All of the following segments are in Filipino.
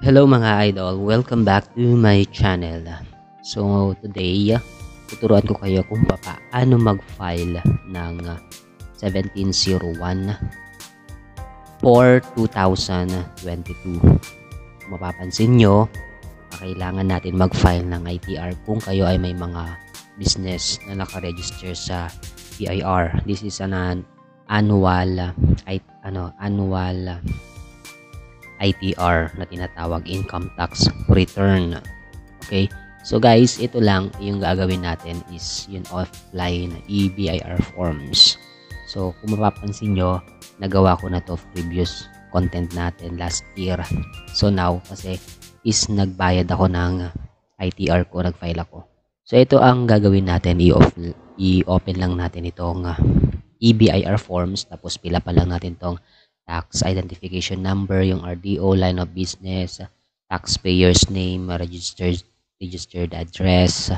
Hello mga idol, welcome back to my channel. So today, tuturuan ko kayo kung paano mag-file ng 1701 for 2022. Kung mapapansin nyo, kailangan natin mag-file ng ITR kung kayo ay may mga business na nakaregister sa BIR. This is an annual ITR na tinatawag income tax return. Okay? So guys, ito lang yung gagawin natin is yung offline EBIR forms. So kung mapapansin nyo, nagawa ko na to previous content natin last year. So now, kasi is nagbayad ako ng ITR ko, nag-file ako. So ito ang gagawin natin, i-open lang natin itong EBIR forms, tapos pila pa lang natin tong tax identification number, yung RDO, line of business, taxpayer's name, registered address,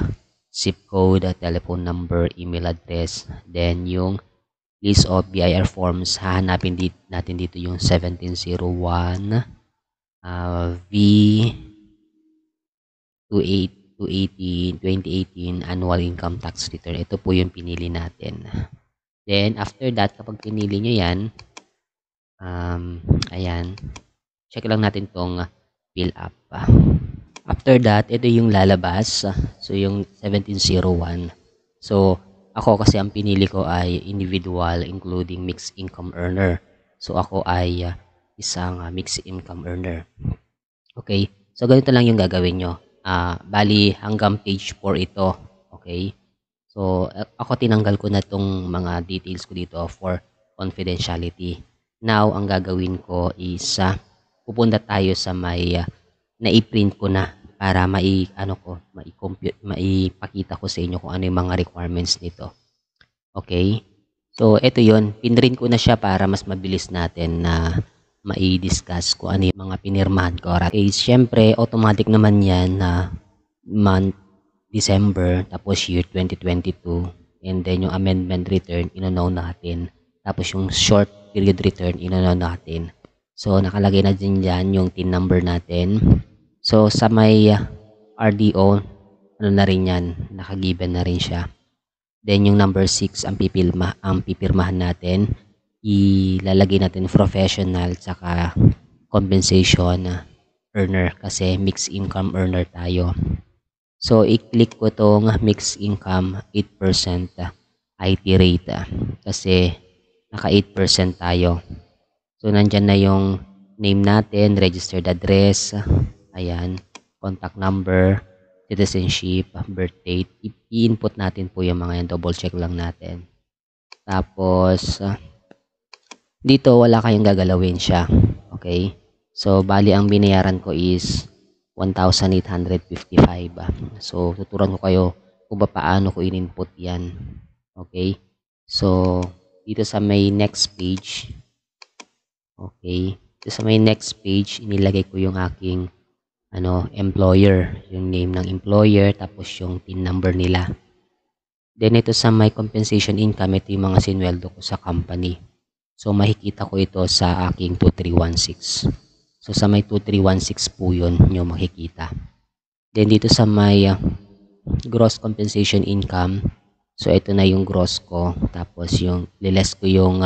zip code, telephone number, email address, then yung list of BIR forms. Hahanapin natin dito yung 1701 V 2018 annual income tax return. Ito po yung pinili natin. Then after that, kapag pinili nyo yan, ayan, check lang natin tong fill up. After that, ito yung lalabas. So yung 1701. So ako kasi ang pinili ko ay individual including mixed income earner. So ako ay isang mixed income earner. Okay, so ganito lang yung gagawin nyo. Bali hanggang page 4 ito. Okay, so ako tinanggal ko na tong mga details ko dito for confidentiality. Now, ang gagawin ko is pupunta tayo sa may na-i-print ko na para maipakita ko sa inyo kung ano yung mga requirements nito. Okay? So, ito yon, pinrint ko na siya para mas mabilis natin na mai-discuss kung ano yung mga pinirmahan ko. Okay, syempre, automatic naman yan na month December, tapos year 2022, and then yung amendment return, ino-know natin. Tapos yung short period return, ino-know natin. So, nakalagay na din dyan yung TIN number natin. So, sa may RDO, ano na rin yan, nakagiven na rin siya. Then, yung number 6, ang pipirmahan natin, ilalagay natin professional, tsaka compensation earner, kasi mixed income earner tayo. So, i-click ko tong mixed income 8% IT rate kasi naka 8% tayo. So, nandyan na yung name natin, registered address, ayan, contact number, citizenship, birth date. I-input natin po yung mga yan, double check lang natin. Tapos, dito wala kayong gagalawin siya. Okay? So, bali ang binayaran ko is 1,855. So, tuturuan ko kayo kung paano ko in-input yan. Okay? So, dito sa may next page, okay, dito sa may next page, inilagay ko yung aking employer, yung name ng employer, tapos yung TIN number nila. Then, ito sa may compensation income, ito yung mga sinweldo ko sa company. So, makikita ko ito sa aking 2316. So, sa may 2316 po yun yung makikita. Then, dito sa may gross compensation income, so, ito na yung gross ko. Tapos, yung liless ko yung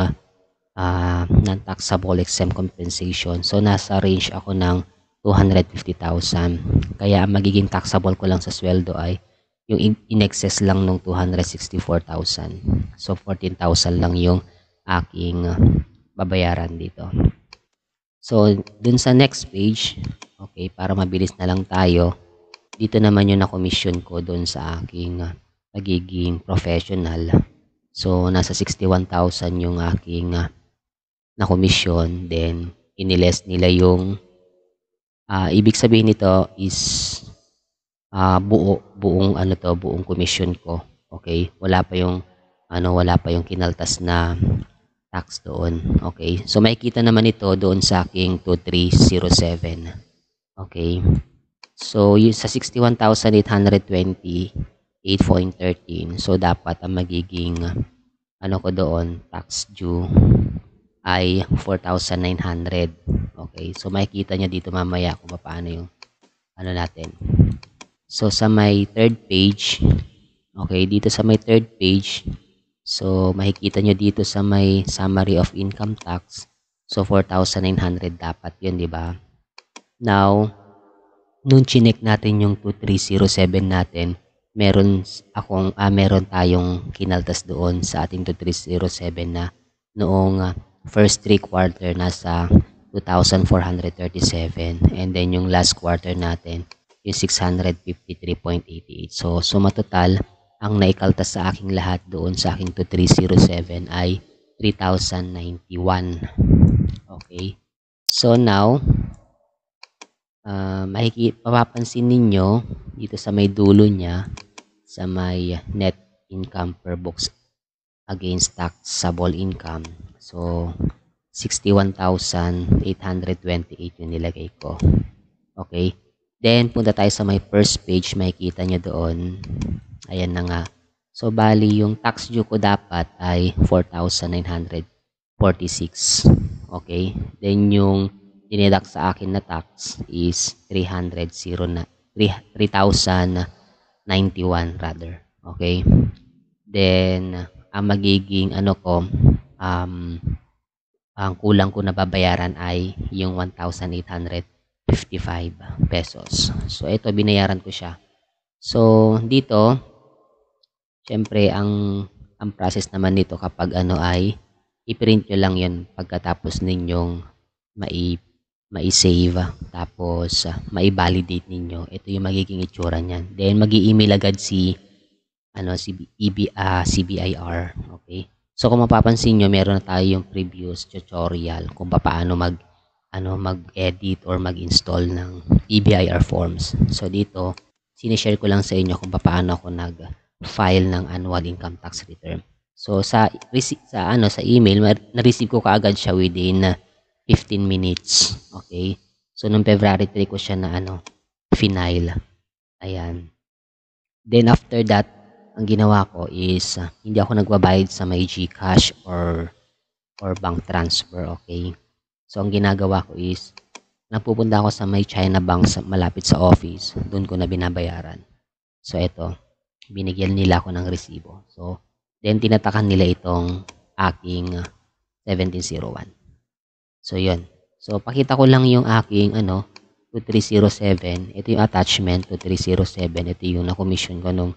non-taxable exempt compensation. So, nasa range ako ng 250,000. Kaya, ang magiging taxable ko lang sa sweldo ay yung in excess lang ng 264,000. So, 14,000 lang yung aking babayaran dito. So, dun sa next page, okay, para mabilis na lang tayo, dito naman yung na-commission ko dun sa aking pagiging professional. So, nasa 61,000 yung aking na-commission. Then, iniles nila yung ibig sabihin nito is buong commission ko. Okay? Wala pa yung kinaltas na tax doon. Okay? So, makikita naman ito doon sa aking 2307. Okay? So, yung sa 61,820, 8.13. So, dapat ang magiging ko doon, tax due ay 4,900. Okay, so makikita nyo dito mamaya kung paano yung ano natin. So sa may third page, okay, dito sa may third page, so makikita nyo dito sa may summary of income tax, so 4,900 dapat yun, di ba? Now, nung chinek natin yung 2307 natin, meron tayong kinaltas doon sa ating 2307 na noong first 3 quarter nasa 2,437, and then yung last quarter natin yung 653.88. So suma total ang naikaltas sa aking lahat doon sa aking 2307 ay 3,091. Okay, so now mapapansin ninyo dito sa may dulo niya, sa may net income per books against taxable income, so 61,828 yung nilagay ko. Okay, then punta tayo sa my first page, makikita nyo doon, ayan na nga. So bali yung tax due ko dapat ay 4,946. Okay, then yung dineduct sa akin na tax is 3,091 rather. Okay, then ang magiging ang kulang ko na babayaran ay yung 1,855 pesos. So ito, binayaran ko siya. So dito, syempre ang process naman nito kapag ay i-print nyo lang yun pagkatapos ninyong mai-save, tapos mai-validate ninyo. Ito yung magiging itsura niyan. Then magi-email agad si CBIR. Okay, so kung mapapansin nyo, meron na tayo yung previous tutorial kung paano mag-edit or mag-install ng EBIR forms. So dito sinishare ko lang sa inyo kung paano ako nag-file ng annual income tax return. So sa email, na-receive ko kaagad siya within 15 minutes. Okay, so noong February 3 ko siya na final. Ayan. Then after that, ang ginawa ko is hindi ako nagbabayad sa may GCash or bank transfer. Okay, so ang ginagawa ko is napupunta ako sa may China Bank malapit sa office, doon ko na binabayaran. So ito, binigyan nila ako ng resibo. So then tinatakan nila itong aking 1701. So yun, so pakita ko lang yung aking 2307. Ito yung attachment 2307. Ito yung na-commission ko nung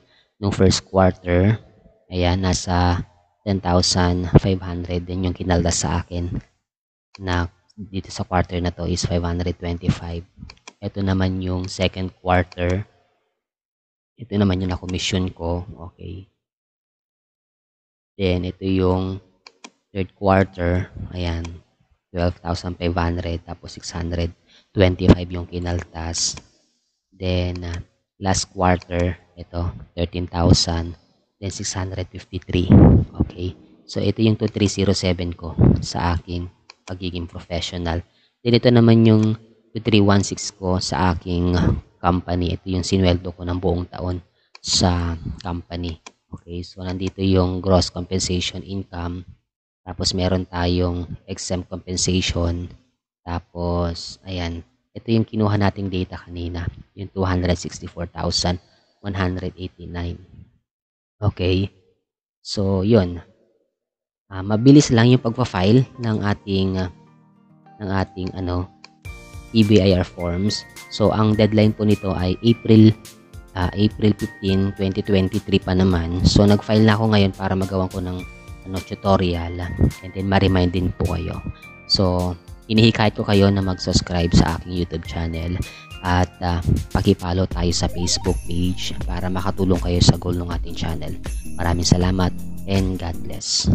first quarter. Ayan, nasa 10,500 din yung kinaldas sa akin na dito sa quarter na to is 525. Ito naman yung second quarter. Ito naman yung na-commission ko. Okay, then ito yung third quarter. Ayan, 12,500, tapos 625 yung kinaltas. Then last quarter, ito 13,000, then 653. Okay, so ito yung 2307 ko sa aking pagiging professional. Then ito naman yung 2316 ko sa aking company. Ito yung sinweldo ko ng buong taon sa company. Okay, so nandito yung gross compensation income. Tapos meron tayong exempt compensation. Tapos, ayan, ito yung kinuha nating data kanina, yung 264,189. Okay, so yun. Mabilis lang yung pagpa-file ng ating EBIR forms. So ang deadline po nito ay April 15, 2023 pa naman. So nag-file na ako ngayon para magawan ko ng tutorial, and then ma-remind din po kayo. So hinihikayat ko kayo na mag-subscribe sa aking YouTube channel at paki-follow tayo sa Facebook page para makatulong kayo sa goal ng ating channel. Maraming salamat and God bless.